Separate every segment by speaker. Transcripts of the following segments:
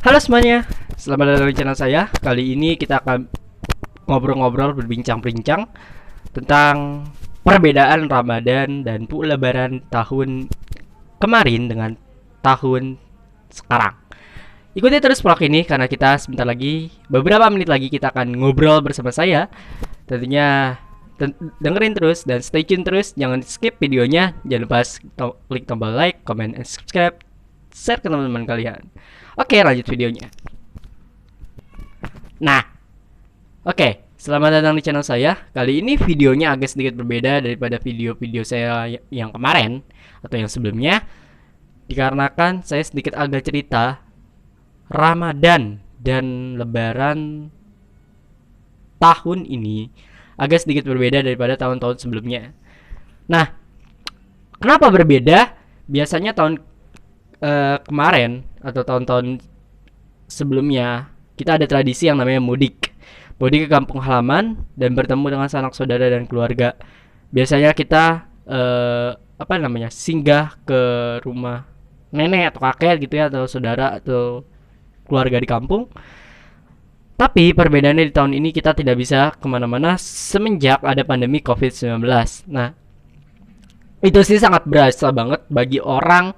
Speaker 1: Halo semuanya, selamat datang di channel saya. Kali ini kita akan ngobrol-ngobrol, berbincang-bincang tentang perbedaan Ramadan dan Lebaran tahun kemarin dengan tahun sekarang. Ikuti terus vlog ini karena kita sebentar lagi, beberapa menit lagi kita akan ngobrol bersama saya. Tentunya dengerin terus dan stay tune terus, jangan skip videonya. Jangan lupa klik tombol like, comment, and subscribe. Share ke teman-teman kalian. Oke, lanjut videonya. Nah, oke, selamat datang di channel saya. Kali ini videonya agak sedikit berbeda daripada video-video saya yang kemarin atau yang sebelumnya, dikarenakan saya sedikit agak cerita Ramadan dan Lebaran tahun ini agak sedikit berbeda daripada tahun-tahun sebelumnya. Nah, kenapa berbeda? Biasanya tahun kemarin atau tahun-tahun sebelumnya kita ada tradisi yang namanya mudik ke kampung halaman dan bertemu dengan sanak saudara dan keluarga. Biasanya kita singgah ke rumah nenek atau kakek gitu ya, atau saudara atau keluarga di kampung. Tapi perbedaannya di tahun ini kita tidak bisa kemana-mana semenjak ada pandemi COVID-19. Nah, itu sih sangat berasa banget bagi orang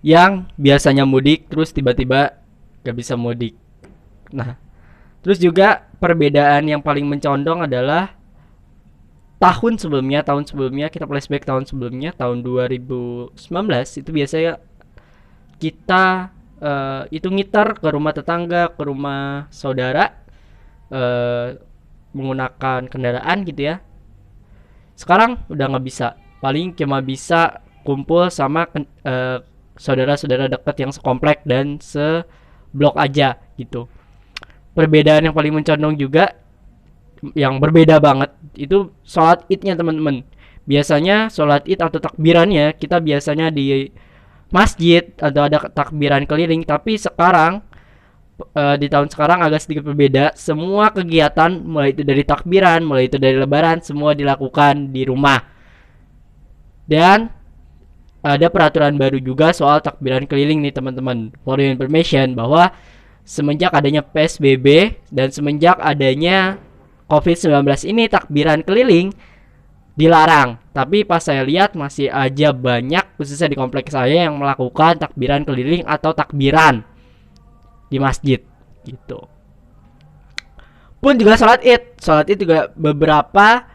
Speaker 1: yang biasanya mudik terus tiba-tiba gak bisa mudik. Nah, terus juga perbedaan yang paling mencondong adalah tahun sebelumnya kita flashback tahun sebelumnya, tahun 2019 itu biasanya kita itu ngiter ke rumah tetangga, ke rumah saudara, menggunakan kendaraan gitu ya. Sekarang udah nggak bisa, paling cuma bisa kumpul sama saudara-saudara dekat yang sekomplek dan seblok aja gitu. Perbedaan yang paling mencondong juga yang berbeda banget itu sholat idnya teman-teman. Biasanya sholat id atau takbirannya kita biasanya di masjid atau ada takbiran keliling, tapi sekarang di tahun sekarang agak sedikit berbeda. Semua kegiatan mulai itu dari takbiran, mulai itu dari lebaran, semua dilakukan di rumah. Dan ada peraturan baru juga soal takbiran keliling nih teman-teman. For your information, bahwa semenjak adanya PSBB dan semenjak adanya COVID-19 ini, takbiran keliling dilarang. Tapi pas saya lihat masih aja banyak, khususnya di kompleks saya, yang melakukan takbiran keliling atau takbiran di masjid gitu. Pun juga sholat id juga beberapa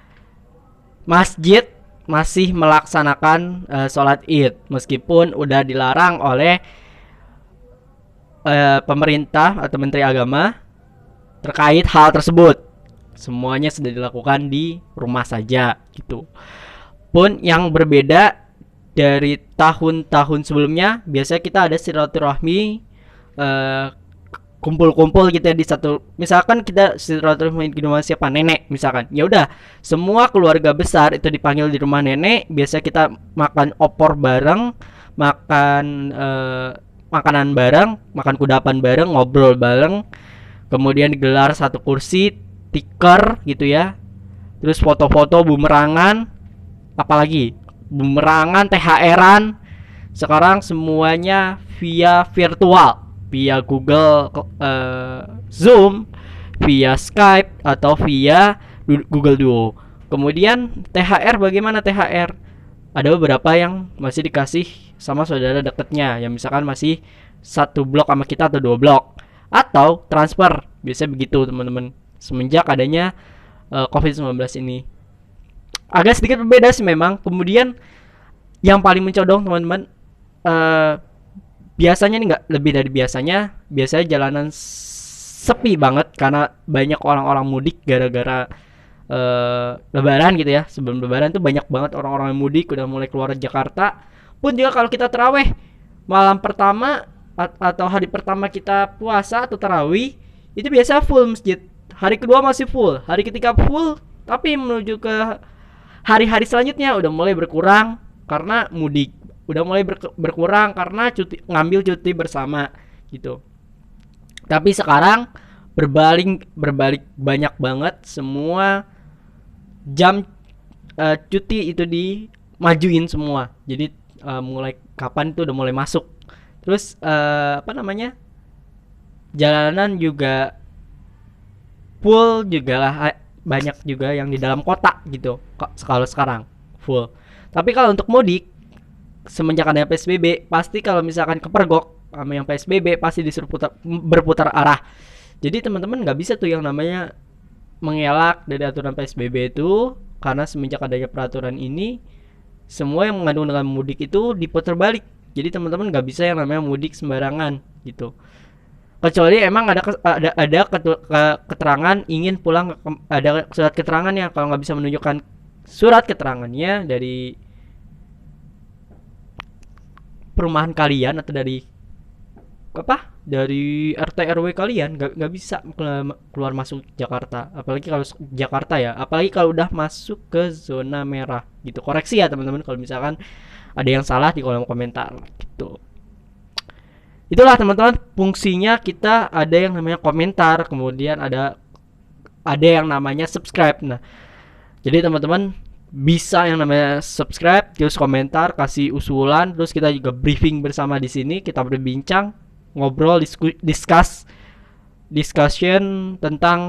Speaker 1: masjid masih melaksanakan sholat id meskipun udah dilarang oleh pemerintah atau menteri agama terkait hal tersebut. Semuanya sudah dilakukan di rumah saja gitu. Pun yang berbeda dari tahun-tahun sebelumnya, biasanya kita ada silaturahmi, kumpul-kumpul gitu ya di satu, misalkan kita silaturahmi di rumah siapa, nenek misalkan, ya udah semua keluarga besar itu dipanggil di rumah nenek. Biasa kita makan opor bareng, makan makanan bareng, makan kudapan bareng, ngobrol bareng, kemudian digelar satu kursi tikar gitu ya, terus foto-foto, bumerangan, apalagi bumerangan, THR-an. Sekarang semuanya via virtual, via Google Zoom, via Skype atau via Google Duo. Kemudian THR, bagaimana THR? Ada beberapa yang masih dikasih sama saudara dekatnya, yang misalkan masih satu blok sama kita atau 2 blok, atau transfer. Biasanya begitu teman-teman. Semenjak adanya COVID-19 ini agak sedikit berbeda sih memang. Kemudian yang paling mencodong teman-teman, biasanya nih nggak lebih dari biasanya jalanan sepi banget karena banyak orang-orang mudik gara-gara lebaran gitu ya. Sebelum lebaran tuh banyak banget orang-orang yang mudik, udah mulai keluar Jakarta. Pun juga kalau kita terawih malam pertama atau hari pertama kita puasa atau tarawih, itu biasa full masjid. Hari kedua masih full, hari ketiga full, tapi menuju ke hari-hari selanjutnya udah mulai berkurang karena mudik, udah mulai berkurang karena ngambil cuti bersama gitu. Tapi sekarang berbalik banyak banget, semua jam cuti itu dimajuin semua. Jadi mulai kapan itu udah mulai masuk. Terus jalanan juga full juga lah, banyak juga yang di dalam kota gitu kalau sekarang full. Tapi kalau untuk mudik semenjak ada PSBB, pasti kalau misalkan kepergok sama yang PSBB pasti disuruh berputar arah. Jadi teman-teman nggak bisa tuh yang namanya mengelak dari aturan PSBB itu, karena semenjak adanya peraturan ini semua yang mengandung dengan mudik itu diputar balik. Jadi teman-teman nggak bisa yang namanya mudik sembarangan gitu. Kecuali emang ada keterangan ingin pulang, ada surat keterangannya. Kalau nggak bisa menunjukkan surat keterangannya dari perumahan kalian atau dari RT RW kalian, nggak bisa keluar masuk Jakarta. Apalagi kalau Jakarta ya, apalagi kalau udah masuk ke zona merah gitu. Koreksi ya teman-teman kalau misalkan ada yang salah di kolom komentar gitu. Itulah teman-teman fungsinya, kita ada yang namanya komentar, kemudian ada yang namanya subscribe. Nah, jadi teman-teman bisa yang namanya subscribe, terus komentar, kasih usulan, terus kita juga briefing bersama di sini, kita berbincang, ngobrol, discussion tentang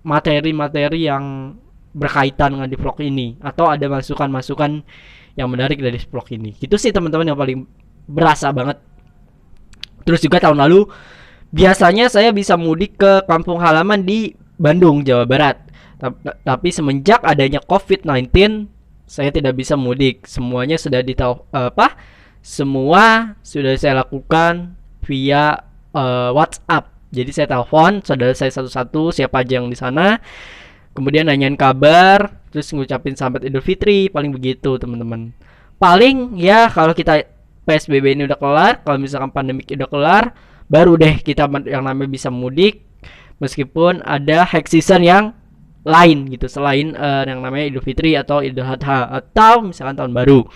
Speaker 1: materi-materi yang berkaitan dengan di vlog ini, atau ada masukan-masukan yang menarik dari vlog ini. Itu sih teman-teman yang paling berasa banget. Terus juga tahun lalu biasanya saya bisa mudik ke kampung halaman di Bandung, Jawa Barat. Tapi semenjak adanya COVID-19, saya tidak bisa mudik. Semuanya sudah semua sudah saya lakukan via WhatsApp. Jadi saya telepon saudara saya satu-satu siapa aja yang di sana. Kemudian nanyain kabar, terus ngucapin selamat Idul Fitri, paling begitu, teman-teman. Paling ya kalau kita PSBB ini udah kelar, kalau misalkan pandemik udah kelar, baru deh kita yang namanya bisa mudik. Meskipun ada high season yang lain gitu selain yang namanya Idul Fitri atau Idul Adha atau misalkan tahun baru.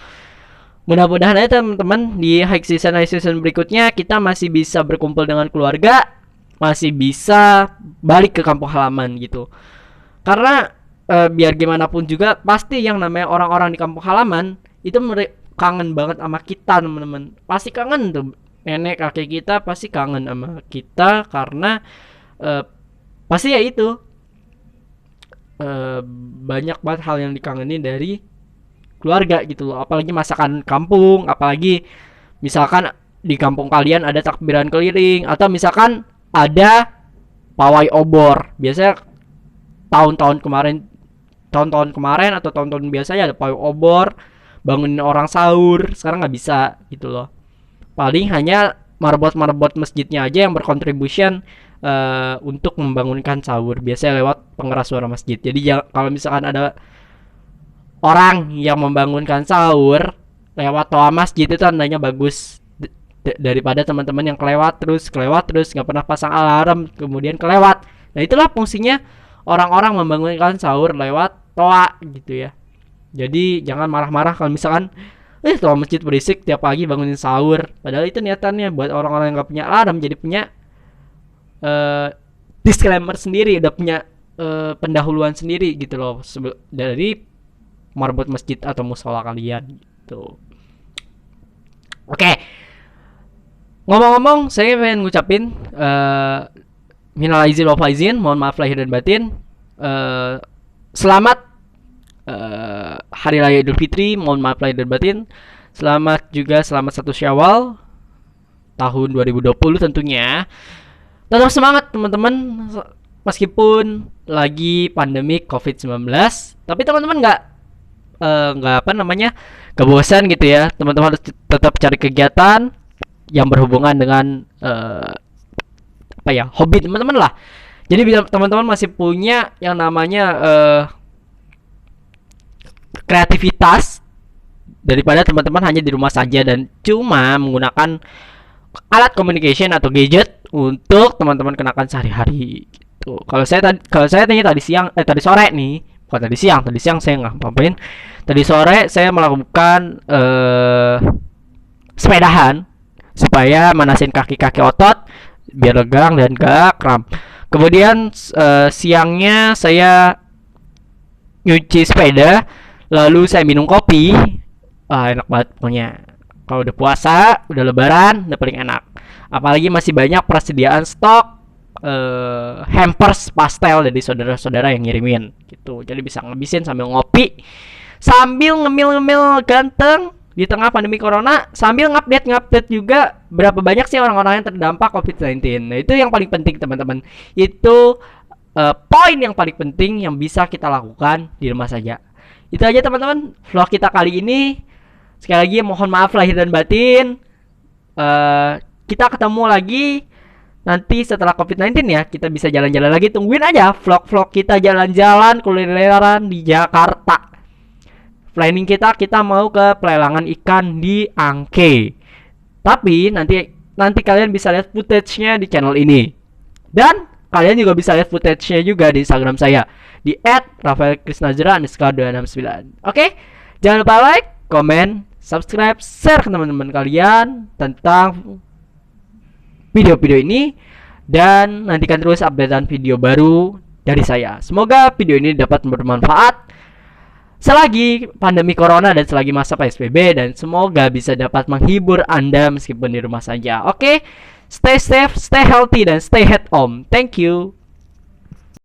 Speaker 1: Mudah-mudahan aja teman-teman di high season berikutnya kita masih bisa berkumpul dengan keluarga, masih bisa balik ke kampung halaman gitu. Karena biar gimana pun juga pasti yang namanya orang-orang di kampung halaman itu kangen banget sama kita, teman-teman. Pasti kangen tuh, nenek kakek kita pasti kangen sama kita karena pasti ya itu banyak banget hal yang dikangenin dari keluarga gitu loh. Apalagi masakan kampung, apalagi misalkan di kampung kalian ada takbiran keliling atau misalkan ada pawai obor. Biasanya tahun-tahun kemarin atau tahun-tahun biasanya ada pawai obor, bangunin orang sahur. Sekarang nggak bisa gitu loh. Paling hanya marbot masjidnya aja yang berkontribusi untuk membangunkan sahur, biasanya lewat pengeras suara masjid. Jadi kalau misalkan ada orang yang membangunkan sahur lewat toa masjid, itu tandanya bagus daripada teman-teman yang kelewat terus nggak pernah pasang alarm kemudian kelewat. Nah itulah fungsinya orang-orang membangunkan sahur lewat toa gitu ya. Jadi jangan marah-marah kalau misalkan toa masjid berisik tiap pagi bangunin sahur, padahal itu niatannya buat orang-orang yang nggak punya alarm, jadi punya disclaimer sendiri, udah punya pendahuluan sendiri gitu loh dari marbot masjid atau musola kalian gitu. Oke. Ngomong-ngomong, saya pengen ngucapin minal aizin wal faizin, mohon maaf lahir dan batin. Selamat Hari Raya Idul Fitri, mohon maaf lahir dan batin. Selamat 1 Syawal tahun 2020 tentunya. Tetap semangat teman-teman, meskipun lagi pandemi COVID-19, tapi teman-teman nggak bosan gitu ya. Teman-teman harus tetap cari kegiatan yang berhubungan dengan hobi teman-teman lah. Jadi bila teman-teman masih punya yang namanya kreativitas, daripada teman-teman hanya di rumah saja dan cuma menggunakan alat communication atau gadget untuk teman-teman kenakan sehari-hari gitu. Kalau saya tanya tadi sore nih, bukan tadi siang saya nggak ngapain. Tadi sore saya melakukan sepedahan supaya manasin kaki-kaki otot biar legang dan gak kram. Kemudian siangnya saya nyuci sepeda, lalu saya minum kopi. Enak banget pokoknya. Kalau udah puasa, udah lebaran, udah paling enak. Apalagi masih banyak persediaan stok hampers pastel dari saudara-saudara yang ngirimin gitu. Jadi bisa ngabisin sambil ngopi, sambil ngemil-ngemil ganteng di tengah pandemi corona, sambil ngupdate juga berapa banyak sih orang-orang yang terdampak COVID-19. Nah, itu yang paling penting teman-teman. Itu poin yang paling penting yang bisa kita lakukan di rumah saja. Itu aja teman-teman vlog kita kali ini. Sekali lagi mohon maaf lahir dan batin. Kita ketemu lagi nanti setelah COVID-19 ya. Kita bisa jalan-jalan lagi. Tungguin aja vlog-vlog kita jalan-jalan kulineran di Jakarta. Planning kita mau ke pelelangan ikan di Angke. Tapi nanti kalian bisa lihat footage-nya di channel ini. Dan kalian juga bisa lihat footage-nya juga di Instagram saya di @rafaelkrisnazra_269. Oke, jangan lupa like, comment, subscribe, share ke teman-teman kalian tentang video-video ini, dan nantikan terus updatean video baru dari saya. Semoga video ini dapat bermanfaat selagi pandemi corona dan selagi masa PSBB, dan semoga bisa dapat menghibur Anda meskipun di rumah saja. Oke, stay safe, stay healthy, dan stay at home. Thank you.